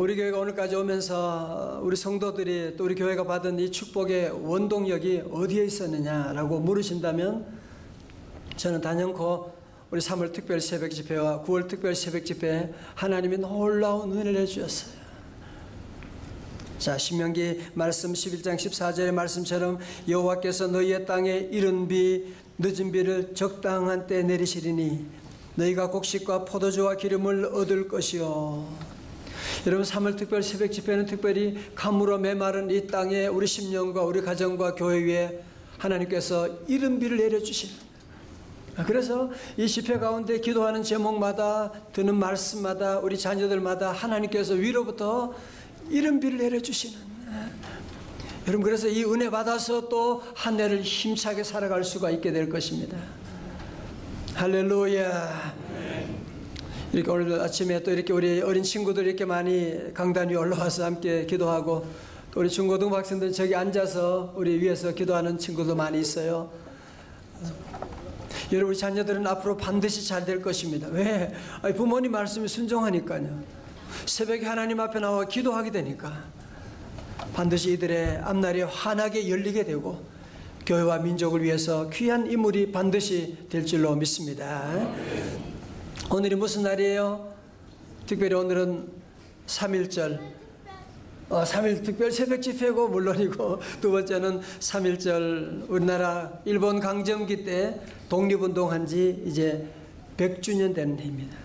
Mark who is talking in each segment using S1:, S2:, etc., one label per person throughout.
S1: 우리 교회가 오늘까지 오면서 우리 성도들이 또 우리 교회가 받은 이 축복의 원동력이 어디에 있었느냐라고 물으신다면 저는 단연코 우리 3월 특별 새벽 집회와 9월 특별 새벽 집회에 하나님이 놀라운 은혜를 해주셨어요. 자, 신명기 말씀 11장 14절의 말씀처럼 여호와께서 너희의 땅에 이른 비 늦은 비를 적당한 때 내리시리니 너희가 곡식과 포도주와 기름을 얻을 것이요. 여러분, 3월 특별 새벽 집회는 특별히 가물어 메마른 이 땅에 우리 심령과 우리 가정과 교회 위에 하나님께서 이른 비를 내려주시는, 그래서 이 집회 가운데 기도하는 제목마다 드는 말씀마다 우리 자녀들마다 하나님께서 위로부터 이른 비를 내려주시는, 여러분, 그래서 이 은혜 받아서 또 한 해를 힘차게 살아갈 수가 있게 될 것입니다. 할렐루야. 이렇게 오늘 아침에 또 이렇게 우리 어린 친구들이 이렇게 많이 강단 위에 올라와서 함께 기도하고, 또 우리 중고등부 학생들 저기 앉아서 우리 위에서 기도하는 친구도 많이 있어요. 여러분, 우리 자녀들은 앞으로 반드시 잘 될 것입니다. 왜? 부모님 말씀에 순종하니까요. 새벽에 하나님 앞에 나와 기도하게 되니까 반드시 이들의 앞날이 환하게 열리게 되고 교회와 민족을 위해서 귀한 인물이 반드시 될 줄로 믿습니다. 오늘이 무슨 날이에요? 특별히 오늘은 3.1절 3.1 특별 새벽 집회고 물론이고, 두 번째는 3.1절 우리나라 일본 강점기 때 독립운동한 지 이제 100주년 되는 해입니다.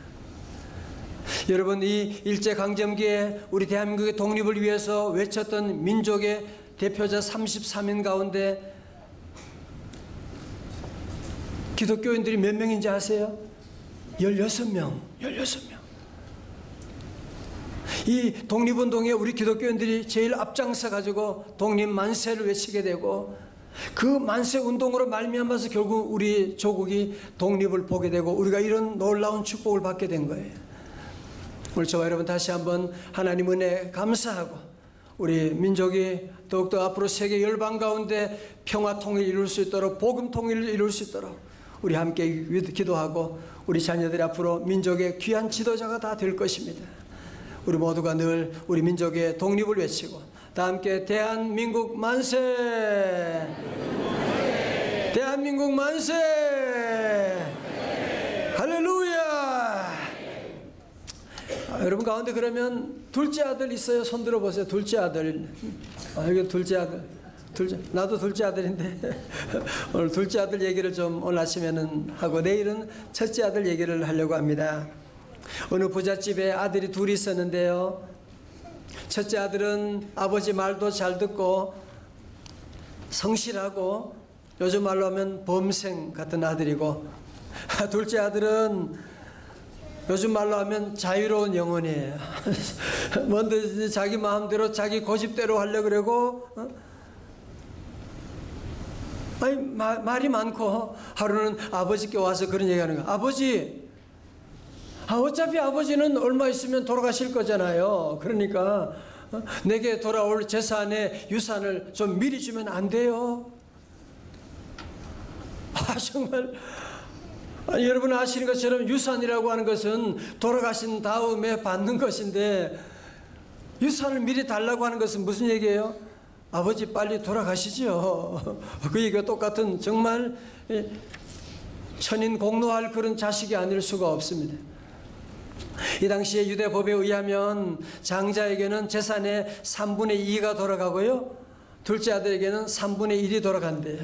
S1: 여러분, 이 일제강점기에 우리 대한민국의 독립을 위해서 외쳤던 민족의 대표자 33인 가운데 기독교인들이 몇 명인지 아세요? 16명. 이 독립운동에 우리 기독교인들이 제일 앞장서 가지고 독립 만세를 외치게 되고, 그 만세 운동으로 말미암아서 결국 우리 조국이 독립을 보게 되고 우리가 이런 놀라운 축복을 받게 된 거예요. 오늘 저와 여러분 다시 한번 하나님 은혜 감사하고 우리 민족이 더욱더 앞으로 세계 열방 가운데 평화 통일을 이룰 수 있도록, 복음 통일을 이룰 수 있도록 우리 함께 기도하고 우리 자녀들이 앞으로 민족의 귀한 지도자가 다 될 것입니다. 우리 모두가 늘 우리 민족의 독립을 외치고 다 함께 대한민국 만세! 대한민국 만세! 할렐루야! 여러분 가운데 그러면 둘째 아들 있어요? 손 들어보세요. 둘째 아들. 여기 둘째 아들. 나도 둘째 아들인데 오늘 둘째 아들 얘기를 좀 오늘 아침에는 하고 내일은 첫째 아들 얘기를 하려고 합니다. 어느 부잣집에 아들이 둘이 있었는데요. 첫째 아들은 아버지 말도 잘 듣고 성실하고 요즘 말로 하면 범생 같은 아들이고, 둘째 아들은 요즘 말로 하면 자유로운 영혼이에요. 뭔데 자기 마음대로 자기 고집대로 하려고 그러고, 말이 많고 하루는 아버지께 와서 그런 얘기하는 거야. 아버지, 어차피 아버지는 얼마 있으면 돌아가실 거잖아요. 그러니까 내게 돌아올 재산의 유산을 좀 미리 주면 안 돼요? 정말. 여러분 아시는 것처럼 유산이라고 하는 것은 돌아가신 다음에 받는 것인데, 유산을 미리 달라고 하는 것은 무슨 얘기예요? 아버지 빨리 돌아가시죠. 그 얘기가 똑같은, 정말 천인공노할 그런 자식이 아닐 수가 없습니다. 이 당시에 유대법에 의하면 장자에게는 재산의 3분의 2가 돌아가고요, 둘째 아들에게는 3분의 1이 돌아간대요.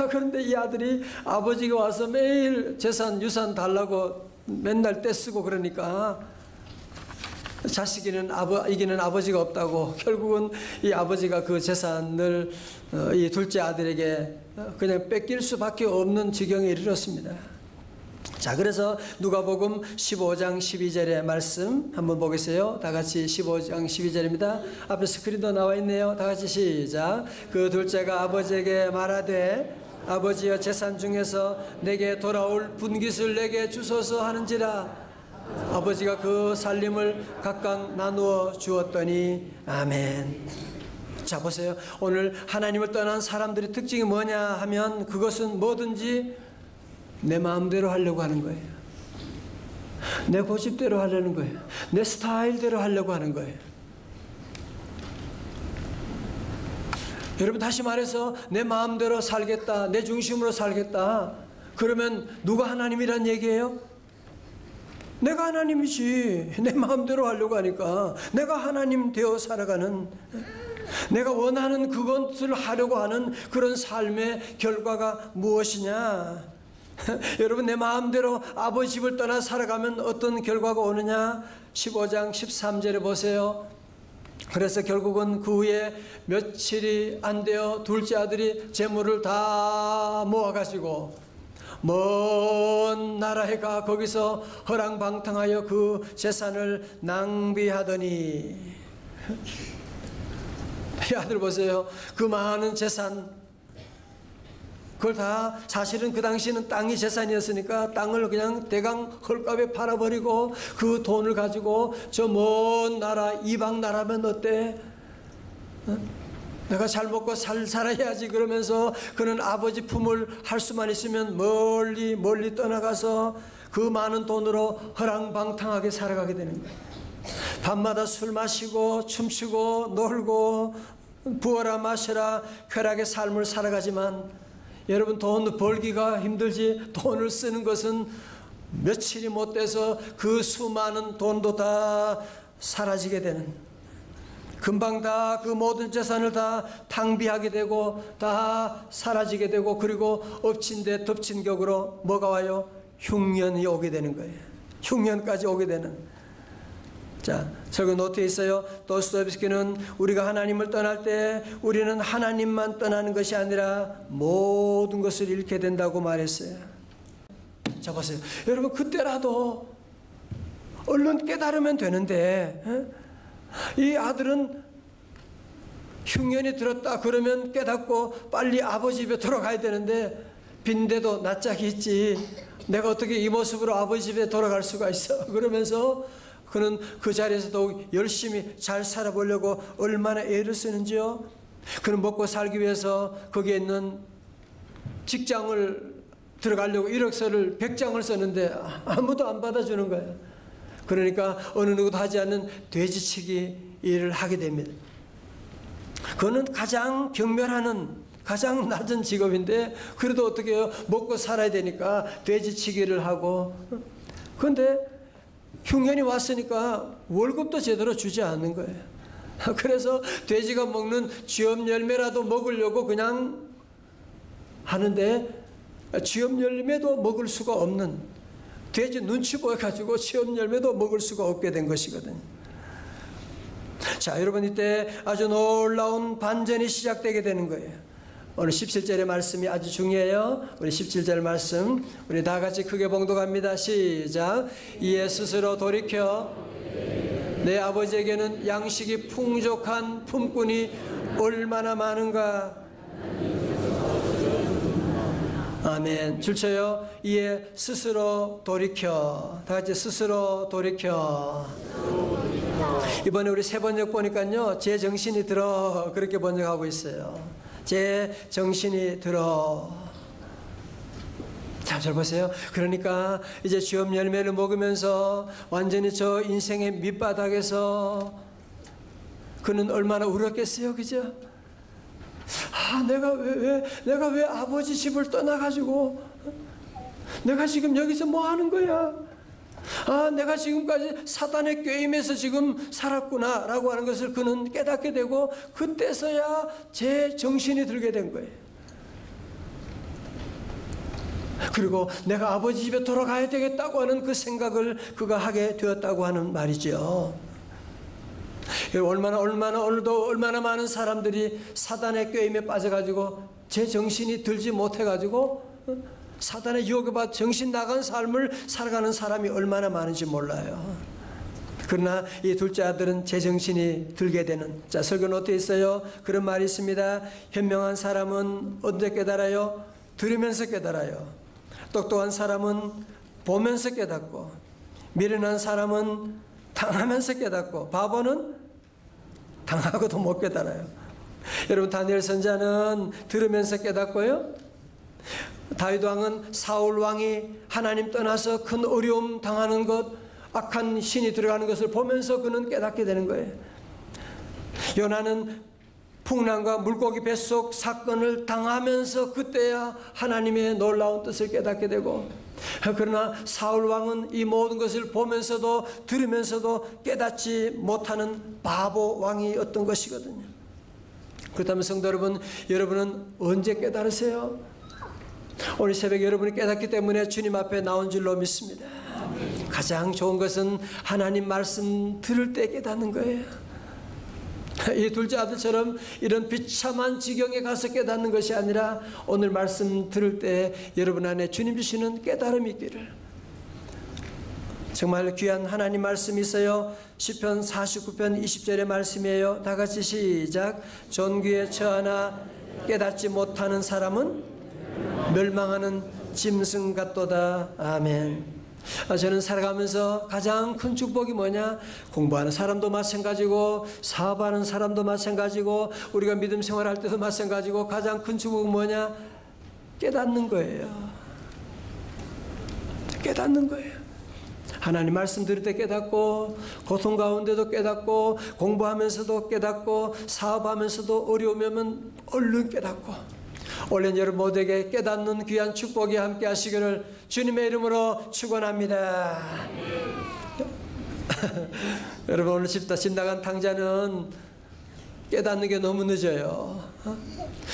S1: 그런데 이 아들이 아버지가 와서 매일 재산 유산 달라고 맨날 떼쓰고 그러니까 자식이는 이기는 아버지가 없다고 결국은 이 아버지가 그 재산을 이 둘째 아들에게 그냥 뺏길 수밖에 없는 지경에 이르렀습니다. 자, 그래서 누가복음 15장 12절의 말씀 한번 보겠어요. 다 같이 15장 12절입니다. 앞에 스크린도 나와 있네요. 다 같이 시작. 그 둘째가 아버지에게 말하되 아버지여 재산 중에서 내게 돌아올 분깃을 내게 주소서 하는지라. 아버지가 그 살림을 각각 나누어 주었더니 아멘. 자, 보세요. 오늘 하나님을 떠난 사람들의 특징이 뭐냐 하면 그것은 뭐든지 내 마음대로 하려고 하는 거예요. 내 고집대로 하려는 거예요. 내 스타일대로 하려고 하는 거예요. 여러분, 다시 말해서 내 마음대로 살겠다, 내 중심으로 살겠다, 그러면 누가 하나님이란 얘기예요? 내가 하나님이지. 내 마음대로 하려고 하니까 내가 하나님 되어 살아가는, 내가 원하는 그것을 하려고 하는 그런 삶의 결과가 무엇이냐? 여러분, 내 마음대로 아버지 집을 떠나 살아가면 어떤 결과가 오느냐? 15장 13절에 보세요. 그래서 결국은 그 후에 며칠이 안 되어 둘째 아들이 재물을 다 모아가지고 먼 나라에 가 거기서 허랑방탕하여 그 재산을 낭비하더니, 이 아들 보세요. 그 많은 재산, 그걸 다, 사실은 그 당시에는 땅이 재산이었으니까 땅을 그냥 대강 헐값에 팔아버리고 그 돈을 가지고 저 먼 나라, 이방 나라면 어때? 내가 잘 먹고 살아야지 그러면서 그는 아버지 품을 할 수만 있으면 멀리 멀리 떠나가서 그 많은 돈으로 허랑방탕하게 살아가게 되는 거예요. 밤마다 술 마시고 춤추고 놀고 부어라 마셔라 쾌락의 삶을 살아가지만, 여러분, 돈 벌기가 힘들지 돈을 쓰는 것은 며칠이 못 돼서 그 수많은 돈도 다 사라지게 되는, 금방 다 그 모든 재산을 다 탕비하게 되고 다 사라지게 되고, 그리고 엎친 데 덮친 격으로 뭐가 와요? 흉년이 오게 되는 거예요. 흉년까지 오게 되는. 자, 설교 노트에 있어요. 도스토옙스키는 우리가 하나님을 떠날 때 우리는 하나님만 떠나는 것이 아니라 모든 것을 잃게 된다고 말했어요. 자, 보세요. 여러분, 그때라도 얼른 깨달으면 되는데, 이 아들은 흉년이 들었다 그러면 깨닫고 빨리 아버지 집에 돌아가야 되는데, 빈대도 낯짝이 있지, 내가 어떻게 이 모습으로 아버지 집에 돌아갈 수가 있어? 그러면서 그는 그 자리에서 더욱 열심히 잘 살아보려고 얼마나 애를 쓰는지요. 그는 먹고 살기 위해서 거기에 있는 직장을 들어가려고 이력서를 100장을 썼는데 아무도 안 받아주는 거예요. 그러니까 어느 누구도 하지 않는 돼지치기 일을 하게 됩니다. 그거는 가장 경멸하는, 가장 낮은 직업인데, 그래도 어떻게 해요? 먹고 살아야 되니까 돼지치기를 하고. 그런데 흉년이 왔으니까 월급도 제대로 주지 않는 거예요. 그래서 돼지가 먹는 쥐엄 열매라도 먹으려고 그냥 하는데, 쥐엄 열매도 먹을 수가 없는, 돼지 눈치 보여가지고 쥐엄 열매도 먹을 수가 없게 된 것이거든요. 자, 여러분, 이때 아주 놀라운 반전이 시작되게 되는 거예요. 오늘 17절의 말씀이 아주 중요해요. 우리 17절 말씀 우리 다 같이 크게 봉독합니다. 시작. 이에 스스로 돌이켜 내 아버지에게는 양식이 풍족한 품꾼이 얼마나 많은가. 아멘. 줄쳐요. 이에 스스로 돌이켜. 다 같이 스스로 돌이켜. 이번에 우리 새 번역 보니까요, 제 정신이 들어, 그렇게 번역하고 있어요. 제 정신이 들어. 자, 잘 보세요. 그러니까 이제 쥐엄 열매를 먹으면서 완전히 저 인생의 밑바닥에서 그는 얼마나 울었겠어요, 그죠? 아, 내가 왜 아버지 집을 떠나가지고 내가 지금 여기서 뭐 하는 거야? 아, 내가 지금까지 사단의 꾀임에서 지금 살았구나 라고 하는 것을 그는 깨닫게 되고, 그때서야 제 정신이 들게 된 거예요. 그리고 내가 아버지 집에 돌아가야 되겠다고 하는 그 생각을 그가 하게 되었다고 하는 말이죠. 오늘도 얼마나 많은 사람들이 사단의 꾀임에 빠져가지고 제 정신이 들지 못해가지고 사단의 유혹에 받아 정신 나간 삶을 살아가는 사람이 얼마나 많은지 몰라요. 그러나 이 둘째 아들은 제정신이 들게 되는, 자, 설교 노트에 있어요. 그런 말이 있습니다. 현명한 사람은 언제 깨달아요? 들으면서 깨달아요. 똑똑한 사람은 보면서 깨닫고, 미련한 사람은 당하면서 깨닫고, 바보는 당하고도 못 깨달아요. 여러분, 다니엘 선자는 들으면서 깨닫고요, 다윗 왕은 사울 왕이 하나님 떠나서 큰 어려움 당하는 것, 악한 신이 들어가는 것을 보면서 그는 깨닫게 되는 거예요. 요나는 풍랑과 물고기 뱃속 사건을 당하면서 그때야 하나님의 놀라운 뜻을 깨닫게 되고, 그러나 사울 왕은 이 모든 것을 보면서도 들으면서도 깨닫지 못하는 바보 왕이었던 것이거든요. 그렇다면 성도 여러분, 여러분은 언제 깨달으세요? 오늘 새벽에 여러분이 깨닫기 때문에 주님 앞에 나온 줄로 믿습니다. 가장 좋은 것은 하나님 말씀 들을 때 깨닫는 거예요. 이 둘째 아들처럼 이런 비참한 지경에 가서 깨닫는 것이 아니라 오늘 말씀 들을 때 여러분 안에 주님 주시는 깨달음이 있기를. 정말 귀한 하나님 말씀이 있어요. 시편 49편 20절의 말씀이에요. 다 같이 시작. 존귀에 처하나 깨닫지 못하는 사람은 멸망하는 짐승 같도다. 아멘. 저는 살아가면서 가장 큰 축복이 뭐냐? 공부하는 사람도 마찬가지고, 사업하는 사람도 마찬가지고, 우리가 믿음 생활할 때도 마찬가지고, 가장 큰 축복은 뭐냐? 깨닫는 거예요. 깨닫는 거예요. 하나님 말씀 들을 때 깨닫고, 고통 가운데도 깨닫고, 공부하면서도 깨닫고, 사업하면서도 어려움이 오면 얼른 깨닫고, 올해 여러분 모두에게 깨닫는 귀한 축복이 함께 하시기를 주님의 이름으로 축원합니다. 여러분, 오늘 집 나간 당자는 깨닫는 게 너무 늦어요.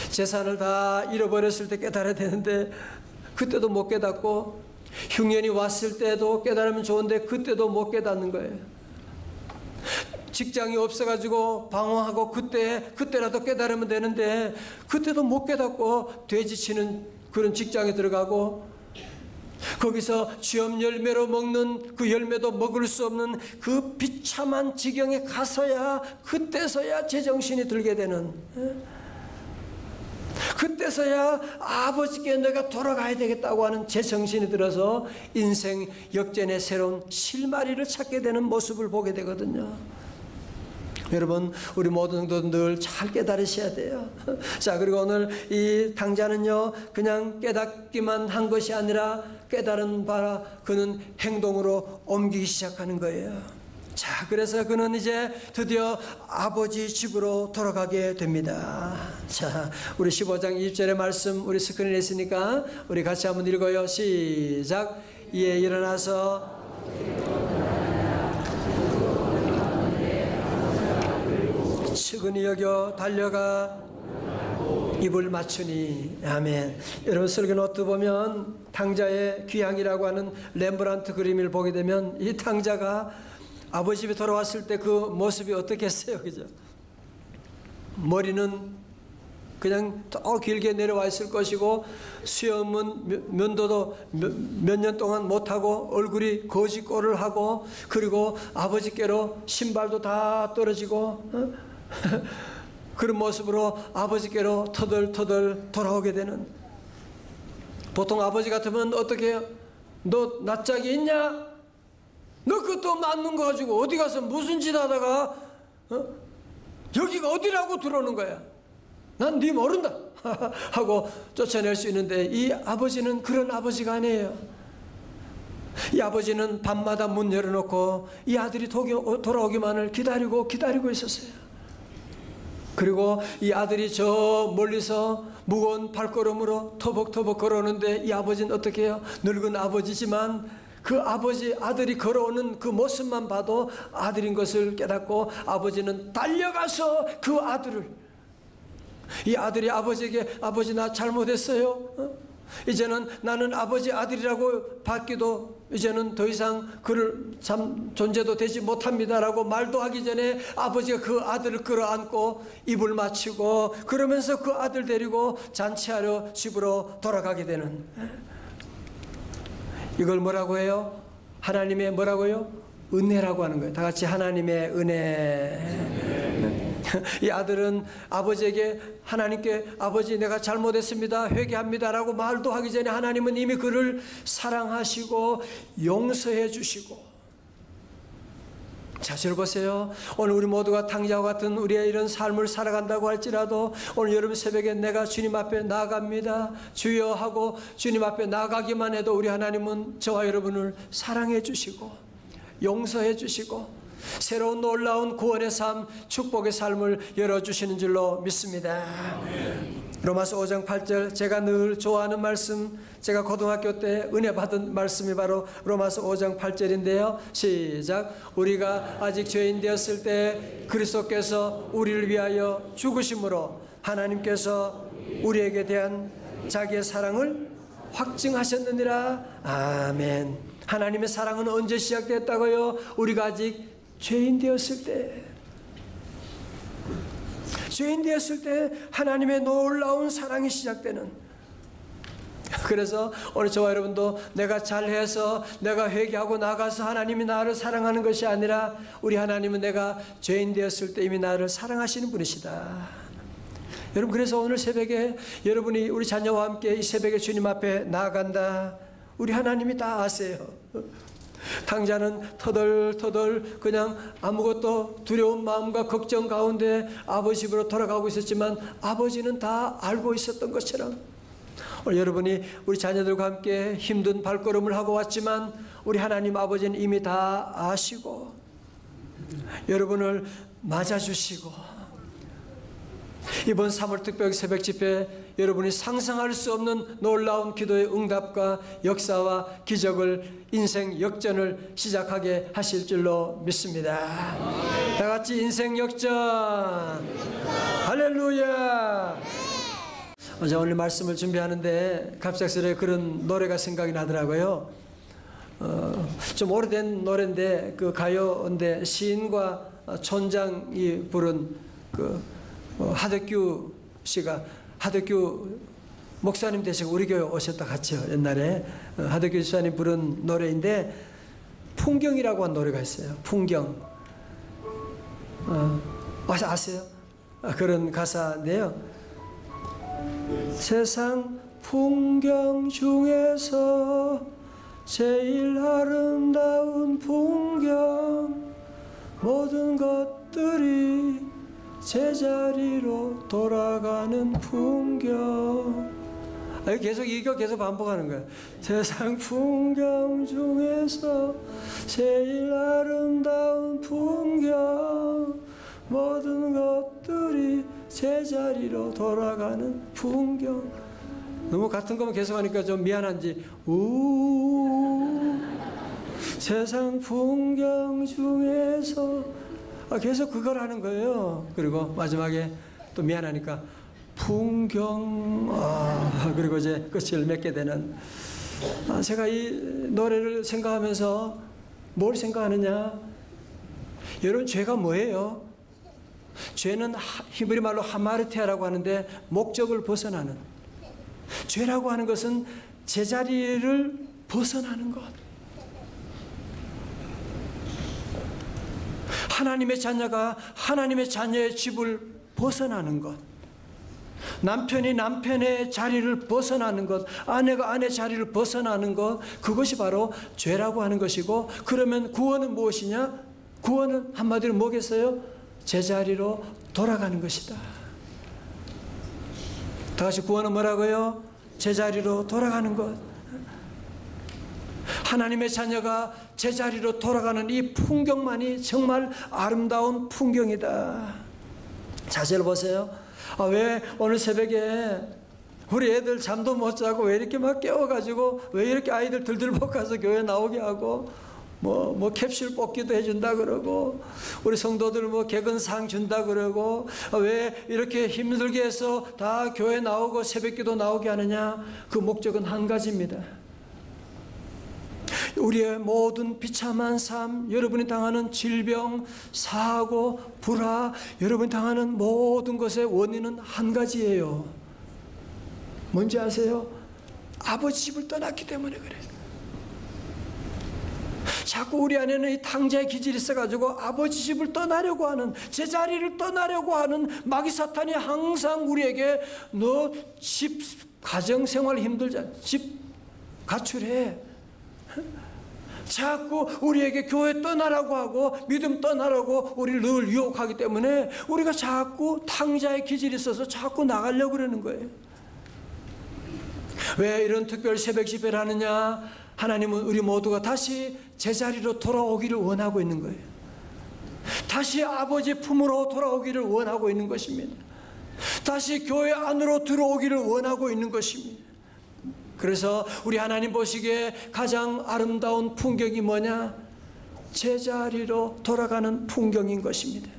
S1: 재산을 다 잃어버렸을 때 깨달아야 되는데 그때도 못 깨닫고, 흉년이 왔을 때도 깨달으면 좋은데 그때도 못 깨닫는 거예요. 직장이 없어가지고 방황하고 그때라도 깨달으면 되는데 그때도 못 깨닫고 돼지치는 그런 직장에 들어가고, 거기서 취업 열매로 먹는 그 열매도 먹을 수 없는 그 비참한 지경에 가서야, 그때서야 제정신이 들게 되는, 그때서야 아버지께 내가 돌아가야 되겠다고 하는 제정신이 들어서 인생 역전의 새로운 실마리를 찾게 되는 모습을 보게 되거든요. 여러분, 우리 모든 성도들 잘 깨달으셔야 돼요. 자, 그리고 오늘 이 당자는요, 그냥 깨닫기만 한 것이 아니라 깨달은 바라 그는 행동으로 옮기기 시작하는 거예요. 자, 그래서 그는 이제 드디어 아버지 집으로 돌아가게 됩니다. 자, 우리 15장 20절의 말씀 우리 스크린에 있으니까 우리 같이 한번 읽어요. 시작. 이에 일어나서 측은히 여겨 달려가 입을 맞추니. 아멘. 여러분, 설교 노트 보면 당자의 귀향이라고 하는 렘브란트 그림을 보게 되면 이 당자가 아버지 집에 돌아왔을 때 그 모습이 어떻겠어요? 그죠? 머리는 그냥 더 길게 내려와 있을 것이고, 수염은 면도도 몇 년 동안 못하고 얼굴이 거지꼴을 하고, 그리고 아버지께로 신발도 다 떨어지고, 그런 모습으로 아버지께로 터덜터덜 돌아오게 되는. 보통 아버지 같으면 어떻게 해요? 너 낯짝이 있냐? 너 그것도 맞는 거 가지고 어디 가서 무슨 짓 하다가 여기가 어디라고 들어오는 거야? 난 네 모른다 하고 쫓아낼 수 있는데, 이 아버지는 그런 아버지가 아니에요. 이 아버지는 밤마다 문 열어놓고 이 아들이 돌아오기만을 기다리고 있었어요. 그리고 이 아들이 저 멀리서 무거운 발걸음으로 터벅터벅 걸어오는데 이 아버지는 어떻게 해요? 늙은 아버지지만 그 아들이 걸어오는 그 모습만 봐도 아들인 것을 깨닫고, 아버지는 달려가서 그 아들을, 이 아들이 아버지에게 아버지 나 잘못했어요. 이제는 나는 아버지 아들이라고 받기도 이제는 더 이상 그를 참 존재도 되지 못합니다라고 말도 하기 전에 아버지가 그 아들을 끌어안고 입을 맞추고, 그러면서 그 아들 데리고 잔치하러 집으로 돌아가게 되는, 이걸 뭐라고 해요? 하나님의 뭐라고요? 은혜라고 하는 거예요. 다 같이 하나님의 은혜. 이 아들은 아버지에게, 하나님께 아버지 내가 잘못했습니다, 회개합니다라고 말도 하기 전에 하나님은 이미 그를 사랑하시고 용서해 주시고, 자신을 보세요. 오늘 우리 모두가 탕자와 같은 우리의 이런 삶을 살아간다고 할지라도 오늘 여러분 새벽에 내가 주님 앞에 나아갑니다, 주여 하고 주님 앞에 나가기만 해도 우리 하나님은 저와 여러분을 사랑해 주시고 용서해 주시고 새로운 놀라운 구원의 삶, 축복의 삶을 열어주시는 줄로 믿습니다. 로마서 5장 8절, 제가 늘 좋아하는 말씀, 제가 고등학교 때 은혜 받은 말씀이 바로 로마서 5장 8절인데요. 시작. 우리가 아직 죄인 되었을 때 그리스도께서 우리를 위하여 죽으심으로 하나님께서 우리에게 대한 자기의 사랑을 확증하셨느니라. 아멘. 하나님의 사랑은 언제 시작됐다고요? 우리가 아직 죄인 되었을 때, 죄인 되었을 때 하나님의 놀라운 사랑이 시작되는. 그래서 오늘 저와 여러분도 내가 잘해서 내가 회개하고 나가서 하나님이 나를 사랑하는 것이 아니라 우리 하나님은 내가 죄인 되었을 때 이미 나를 사랑하시는 분이시다. 여러분, 그래서 오늘 새벽에 여러분이 우리 자녀와 함께 이 새벽에 주님 앞에 나아간다. 우리 하나님이 다 아세요. 탕자는 터덜터덜 그냥 아무것도 두려운 마음과 걱정 가운데 아버지 집으로 돌아가고 있었지만 아버지는 다 알고 있었던 것처럼 오늘 여러분이 우리 자녀들과 함께 힘든 발걸음을 하고 왔지만 우리 하나님 아버지는 이미 다 아시고 여러분을 맞아주시고 이번 3월 특별 새벽 집회 여러분이 상상할 수 없는 놀라운 기도의 응답과 역사와 기적을 인생 역전을 시작하게 하실 줄로 믿습니다. 다 같이 인생 역전. 할렐루야. 어제 오늘 말씀을 준비하는데 갑작스레 그런 노래가 생각이 나더라고요. 좀 오래된 노래인데 그 가요인데 시인과 촌장이 부른 그 하덕규 씨가 하덕규 목사님 되시고 우리 교회 오셨다 갔죠. 옛날에 하덕규 집사님 부른 노래인데 풍경이라고 한 노래가 있어요. 풍경. 아세요? 그런 가사인데요. 세상 풍경 중에서 제일 아름다운 풍경 모든 것들이 제자리로 돌아가는 풍경. 계속 이거 계속 반복하는 거예요. 세상 풍경 중에서 제일 아름다운 풍경 모든 것들이 제자리로 돌아가는 풍경. 너무 같은 것만 계속 하니까 좀 미안한지 세상 풍경 중에서 계속 그걸 하는 거예요. 그리고 마지막에 또 미안하니까 풍경 그리고 이제 끝을 맺게 되는. 제가 이 노래를 생각하면서 뭘 생각하느냐, 여러분 죄가 뭐예요? 죄는 히브리 말로 하마르티아라고 하는데 목적을 벗어나는. 죄라고 하는 것은 제자리를 벗어나는 것. 하나님의 자녀가 하나님의 자녀의 집을 벗어나는 것, 남편이 남편의 자리를 벗어나는 것, 아내가 아내 자리를 벗어나는 것, 그것이 바로 죄라고 하는 것이고, 그러면 구원은 무엇이냐? 구원은 한마디로 뭐겠어요? 제자리로 돌아가는 것이다. 다 같이 구원은 뭐라고요? 제자리로 돌아가는 것. 하나님의 자녀가 제자리로 돌아가는 이 풍경만이 정말 아름다운 풍경이다. 자세를 보세요. 왜 오늘 새벽에 우리 애들 잠도 못 자고 왜 이렇게 막 깨워가지고 왜 이렇게 아이들 들들 볶아서 교회 나오게 하고 뭐 캡슐 뽑기도 해준다 그러고 우리 성도들 뭐 개근상 준다 그러고 왜 이렇게 힘들게 해서 다 교회 나오고 새벽기도 나오게 하느냐? 그 목적은 한 가지입니다. 우리의 모든 비참한 삶, 여러분이 당하는 질병, 사고, 불화, 여러분이 당하는 모든 것의 원인은 한 가지예요. 뭔지 아세요? 아버지 집을 떠났기 때문에 그래요. 자꾸 우리 안에는 이 탕자의 기질이 있어가지고 아버지 집을 떠나려고 하는, 제자리를 떠나려고 하는 마귀 사탄이 항상 우리에게 너 집 가정생활 힘들잖아, 집 가출해, 자꾸 우리에게 교회 떠나라고 하고 믿음 떠나라고 우리를 늘 유혹하기 때문에 우리가 자꾸 탕자의 기질이 있어서 자꾸 나가려고 그러는 거예요. 왜 이런 특별 새벽 집회를 하느냐? 하나님은 우리 모두가 다시 제자리로 돌아오기를 원하고 있는 거예요. 다시 아버지 품으로 돌아오기를 원하고 있는 것입니다. 다시 교회 안으로 들어오기를 원하고 있는 것입니다. 그래서 우리 하나님 보시기에 가장 아름다운 풍경이 뭐냐? 제자리로 돌아가는 풍경인 것입니다.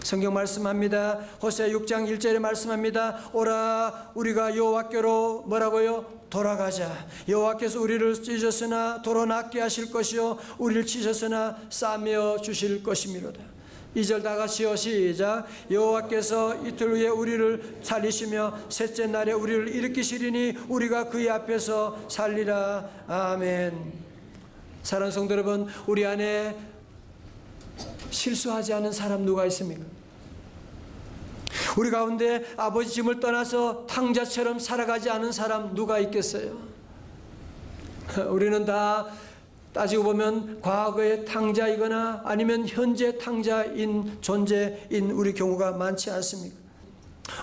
S1: 성경 말씀합니다. 호세아 6장 1절에 말씀합니다. 오라 우리가 여호와께로 뭐라고요? 돌아가자. 여호와께서 우리를 찢었으나 도로 낫게 하실 것이요 우리를 치셨으나 싸매어 주실 것이미로다. 2절 다 같이요. 시작. 여호와께서 이틀 후에 우리를 살리시며 셋째 날에 우리를 일으키시리니 우리가 그의 앞에서 살리라. 아멘. 사랑하는 성도 여러분, 우리 안에 실수하지 않은 사람 누가 있습니까? 우리 가운데 아버지 짐을 떠나서 탕자처럼 살아가지 않은 사람 누가 있겠어요? 우리는 다 따지고 보면 과거의 탕자이거나 아니면 현재 탕자인 존재인 우리 경우가 많지 않습니까?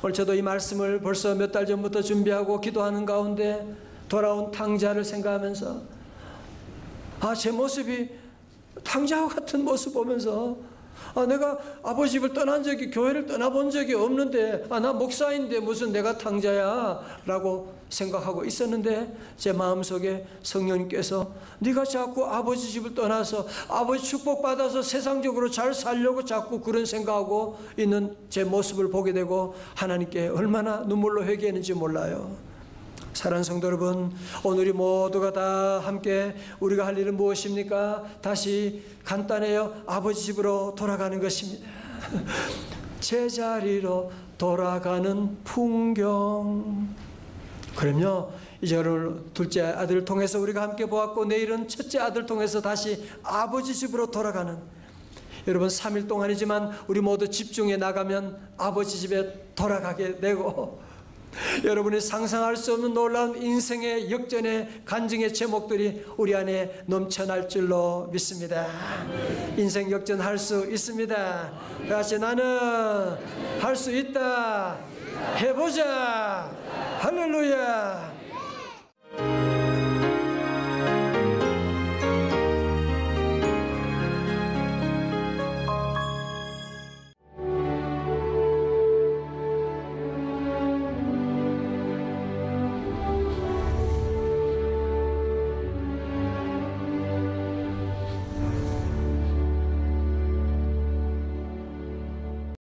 S1: 오늘 저도 이 말씀을 벌써 몇 달 전부터 준비하고 기도하는 가운데 돌아온 탕자를 생각하면서 제 모습이 탕자와 같은 모습 보면서 내가 아버지 집을 떠난 적이, 교회를 떠나본 적이 없는데 나 목사인데 무슨 내가 탕자야 라고 생각하고 있었는데 제 마음속에 성령님께서 네가 자꾸 아버지 집을 떠나서 아버지 축복받아서 세상적으로 잘 살려고 자꾸 그런 생각하고 있는 제 모습을 보게 되고 하나님께 얼마나 눈물로 회개했는지 몰라요. 사랑하는 성도 여러분, 오늘이 모두가 다 함께 우리가 할 일은 무엇입니까? 다시 간단해요. 아버지 집으로 돌아가는 것입니다. 제자리로 돌아가는 풍경. 그럼요, 이제 오늘 둘째 아들을 통해서 우리가 함께 보았고 내일은 첫째 아들을 통해서 다시 아버지 집으로 돌아가는, 여러분 3일 동안이지만 우리 모두 집중해 나가면 아버지 집에 돌아가게 되고 여러분이 상상할 수 없는 놀라운 인생의 역전의 간증의 제목들이 우리 안에 넘쳐날 줄로 믿습니다. 인생 역전할 수 있습니다. 다 같이 나는 할 수 있다. 해보자. 할렐루야.